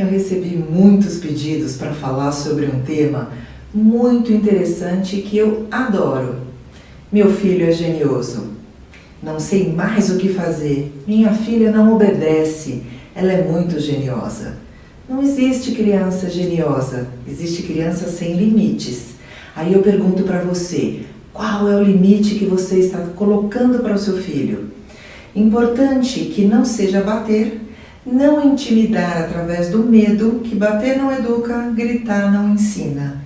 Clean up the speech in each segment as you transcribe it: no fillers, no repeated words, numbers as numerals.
Eu recebi muitos pedidos para falar sobre um tema muito interessante que eu adoro. Meu filho é genioso. Não sei mais o que fazer. Minha filha não obedece. Ela é muito geniosa. Não existe criança geniosa. Existe criança sem limites. Aí eu pergunto para você, qual é o limite que você está colocando para o seu filho? Importante que não seja bater, não intimidar através do medo, que bater não educa, gritar não ensina.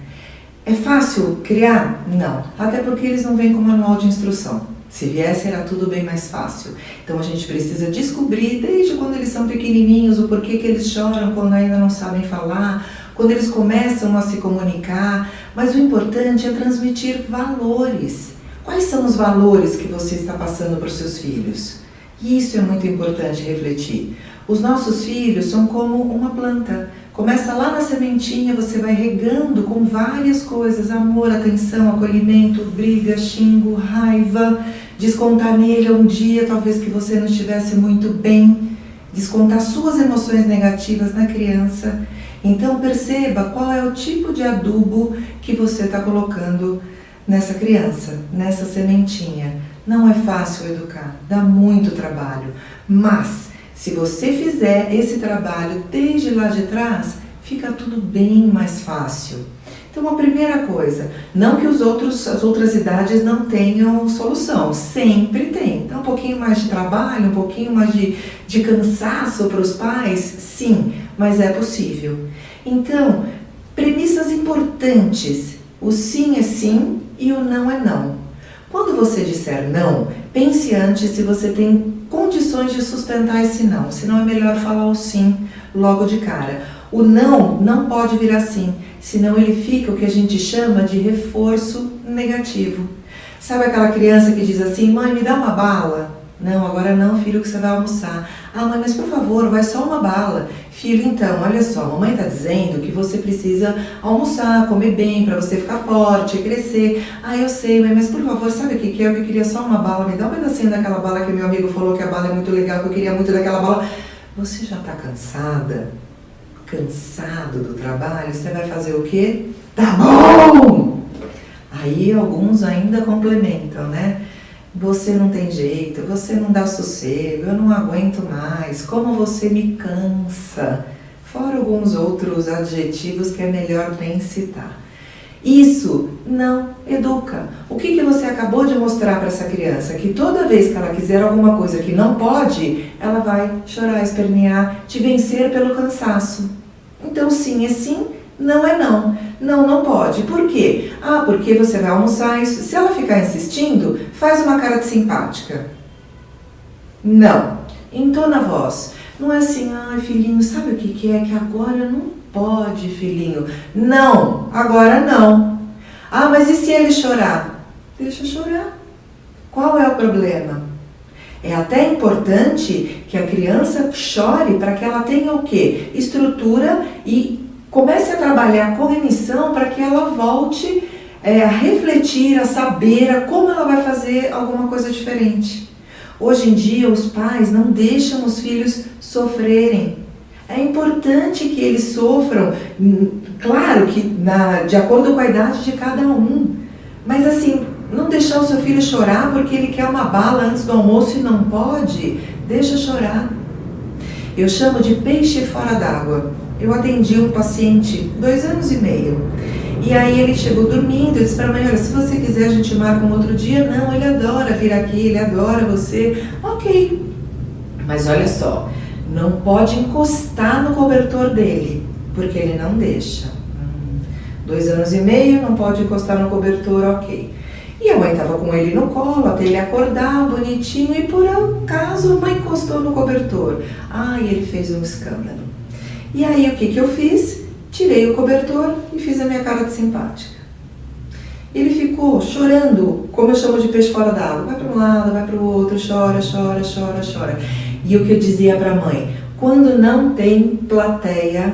É fácil criar? Não, até porque eles não vêm com manual de instrução. Se viesse era tudo bem mais fácil. Então a gente precisa descobrir desde quando eles são pequenininhos o porquê que eles choram quando ainda não sabem falar, quando eles começam a se comunicar. Mas o importante é transmitir valores. Quais são os valores que você está passando para os seus filhos? E isso é muito importante refletir. Os nossos filhos são como uma planta. Começa lá na sementinha, você vai regando com várias coisas, amor, atenção, acolhimento, briga, xingo, raiva, descontar nele um dia, talvez que você não estivesse muito bem, descontar suas emoções negativas na criança. Então perceba qual é o tipo de adubo que você está colocando nessa criança, nessa sementinha. Não é fácil educar, dá muito trabalho, mas se você fizer esse trabalho desde lá de trás, fica tudo bem mais fácil. Então a primeira coisa, não que as outras idades não tenham solução, sempre tem. Então um pouquinho mais de trabalho, um pouquinho mais de cansaço para os pais, sim, mas é possível. Então, premissas importantes, o sim é sim e o não é não. Quando você disser não, pense antes se você tem condições de sustentar esse não, senão é melhor falar o sim logo de cara. O não pode virar sim, senão ele fica o que a gente chama de reforço negativo. Sabe aquela criança que diz assim, mãe, me dá uma bala? Não, agora não, filho, que você vai almoçar. Ah, mãe, mas por favor, vai só uma bala. Filho, então, olha só, a mamãe está dizendo que você precisa almoçar, comer bem, para você ficar forte, crescer. Ah, eu sei, mãe, mas por favor, sabe o que é? Eu queria só uma bala, me dá um pedacinho daquela bala que meu amigo falou que a bala é muito legal, que eu queria muito daquela bala. Você já está cansada? Cansado do trabalho? Você vai fazer o quê? Tá bom! Aí alguns ainda complementam, né? Você não tem jeito, você não dá sossego, eu não aguento mais, como você me cansa. Fora alguns outros adjetivos que é melhor nem citar. Isso não educa. O que você acabou de mostrar para essa criança? Que toda vez que ela quiser alguma coisa que não pode, ela vai chorar, espernear, te vencer pelo cansaço. Então sim é sim, não é não. Não pode. Por quê? Ah, porque você vai almoçar isso. Se ela ficar insistindo, faz uma cara de simpática. Não. Entona a voz. Não é assim, ai filhinho, sabe o que é? Que agora não pode, filhinho. Não, agora não. Ah, mas e se ele chorar? Deixa chorar. Qual é o problema? É até importante que a criança chore para que ela tenha o quê? Estrutura e comece a trabalhar a cognição para que ela volte a refletir, a saber como ela vai fazer alguma coisa diferente. Hoje em dia, os pais não deixam os filhos sofrerem. É importante que eles sofram, claro que de acordo com a idade de cada um. Mas assim, não deixar o seu filho chorar porque ele quer uma bala antes do almoço e não pode, deixa chorar. Eu chamo de peixe fora d'água. Eu atendi um paciente 2 anos e meio. E aí ele chegou dormindo, eu disse para a mãe, olha, se você quiser a gente marca um outro dia. Não, ele adora vir aqui, ele adora você. Ok. Mas olha só, não pode encostar no cobertor dele, porque ele não deixa. 2 anos e meio, não pode encostar no cobertor, ok. E a mãe estava com ele no colo, até ele acordar, bonitinho, e por acaso a mãe encostou no cobertor. Ah, e ele fez um escândalo. E aí o que eu fiz? Tirei o cobertor e fiz a minha cara de simpática. Ele ficou chorando, como eu chamo de peixe fora d'água. Vai para um lado, vai para o outro, chora. E o que eu dizia para a mãe? Quando não tem plateia,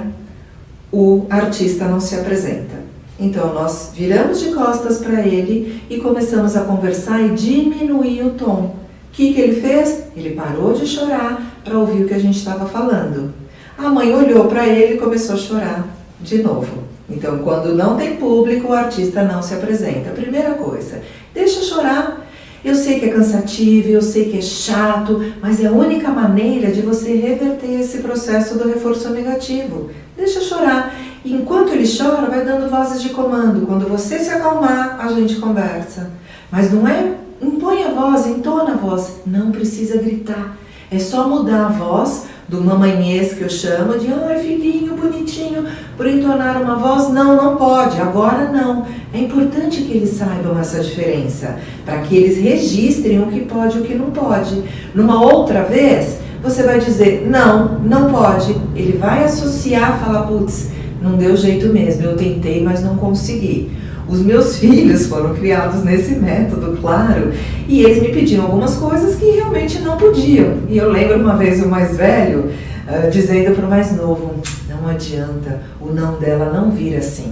o artista não se apresenta. Então nós viramos de costas para ele e começamos a conversar e diminuir o tom. O que ele fez? Ele parou de chorar para ouvir o que a gente estava falando. A mãe olhou para ele e começou a chorar de novo. Então, quando não tem público, o artista não se apresenta. Primeira coisa, deixa chorar. Eu sei que é cansativo, eu sei que é chato, mas é a única maneira de você reverter esse processo do reforço negativo. Deixa chorar. E enquanto ele chora, vai dando vozes de comando. Quando você se acalmar, a gente conversa. Mas não é impõe a voz, entona a voz. Não precisa gritar. É só mudar a voz do mamanhês que eu chamo de ai filhinho bonitinho, por entonar uma voz, não pode, agora não. É importante que eles saibam essa diferença, para que eles registrem o que pode e o que não pode. Numa outra vez, você vai dizer não pode. Ele vai associar, falar, putz, não deu jeito mesmo, eu tentei, mas não consegui. Os meus filhos foram criados nesse método, claro, e eles me pediam algumas coisas que realmente não podiam. E eu lembro uma vez o mais velho dizendo para o mais novo, não adianta, o não dela não vir assim.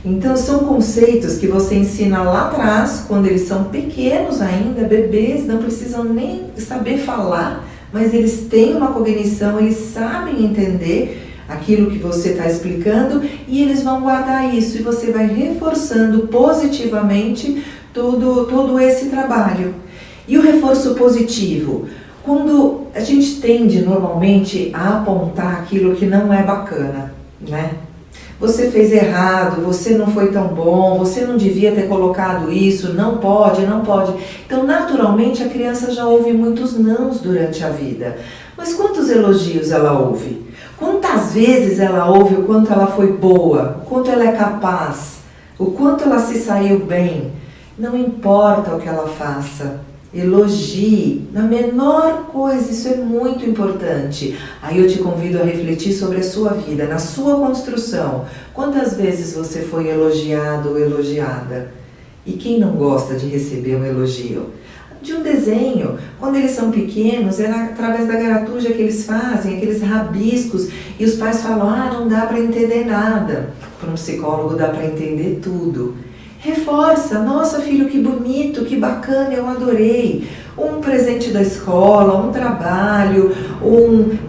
Então são conceitos que você ensina lá atrás, quando eles são pequenos ainda, bebês, não precisam nem saber falar, mas eles têm uma cognição, eles sabem entender aquilo que você está explicando e eles vão guardar isso e você vai reforçando positivamente todo esse trabalho. E o reforço positivo? Quando a gente tende normalmente a apontar aquilo que não é bacana, né? Você fez errado, você não foi tão bom, você não devia ter colocado isso, não pode. Então, naturalmente, a criança já ouve muitos nãos durante a vida. Mas quantos elogios ela ouve? Quantas vezes ela ouve o quanto ela foi boa, o quanto ela é capaz, o quanto ela se saiu bem? Não importa o que ela faça, elogie na menor coisa, isso é muito importante. Aí eu te convido a refletir sobre a sua vida, na sua construção. Quantas vezes você foi elogiado ou elogiada? E quem não gosta de receber um elogio? De um desenho, quando eles são pequenos, é através da garatuja que eles fazem, aqueles rabiscos, e os pais falam, não dá para entender nada. Para um psicólogo dá para entender tudo. Reforça, nossa filho, que bonito, que bacana, eu adorei. Um presente da escola, um trabalho,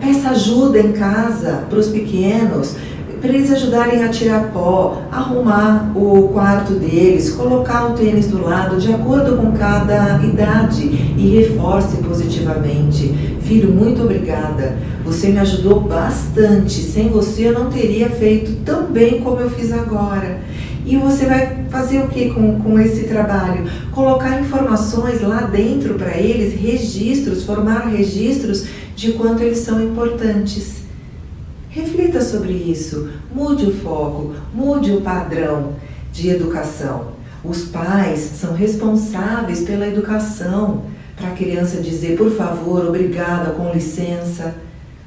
peça ajuda em casa para os pequenos, para eles ajudarem a tirar pó, arrumar o quarto deles, colocar o tênis do lado, de acordo com cada idade, e reforce positivamente. Filho, muito obrigada, você me ajudou bastante, sem você eu não teria feito tão bem como eu fiz agora. E você vai fazer o que com esse trabalho? Colocar informações lá dentro para eles, registros, formar registros de quanto eles são importantes. Reflita sobre isso, mude o foco, mude o padrão de educação. Os pais são responsáveis pela educação, para a criança dizer por favor, obrigada, com licença.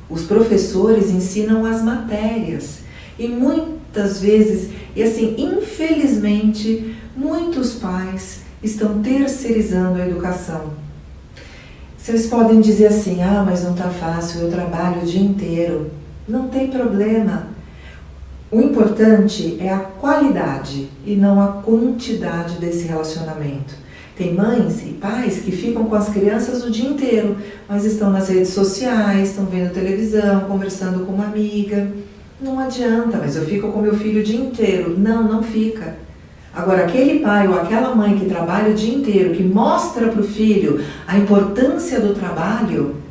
Os professores ensinam as matérias e muitas vezes, e assim, infelizmente, muitos pais estão terceirizando a educação. Vocês podem dizer assim, mas não está fácil, eu trabalho o dia inteiro. Não tem problema. O importante é a qualidade e não a quantidade desse relacionamento. Tem mães e pais que ficam com as crianças o dia inteiro, mas estão nas redes sociais, estão vendo televisão, conversando com uma amiga. Não adianta, mas eu fico com meu filho o dia inteiro. Não fica. Agora, aquele pai ou aquela mãe que trabalha o dia inteiro, que mostra para o filho a importância do trabalho,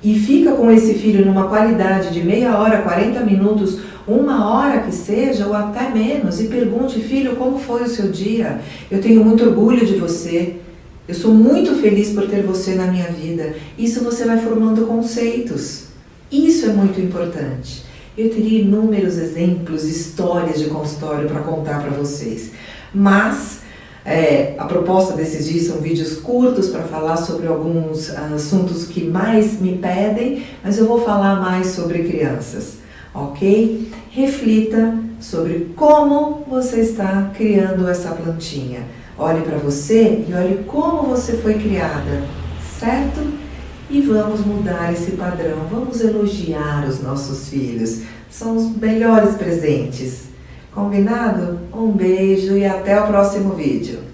e fica com esse filho numa qualidade de meia hora, 40 minutos, 1 hora que seja, ou até menos, e pergunte, filho, como foi o seu dia? Eu tenho muito orgulho de você, eu sou muito feliz por ter você na minha vida. Isso você vai formando conceitos. Isso é muito importante. Eu teria inúmeros exemplos, histórias de consultório para contar para vocês, mas a proposta desses dias são vídeos curtos para falar sobre alguns assuntos que mais me pedem, mas eu vou falar mais sobre crianças, ok? Reflita sobre como você está criando essa plantinha. Olhe para você e olhe como você foi criada, certo? E vamos mudar esse padrão, vamos elogiar os nossos filhos, são os melhores presentes. Combinado? Um beijo e até o próximo vídeo.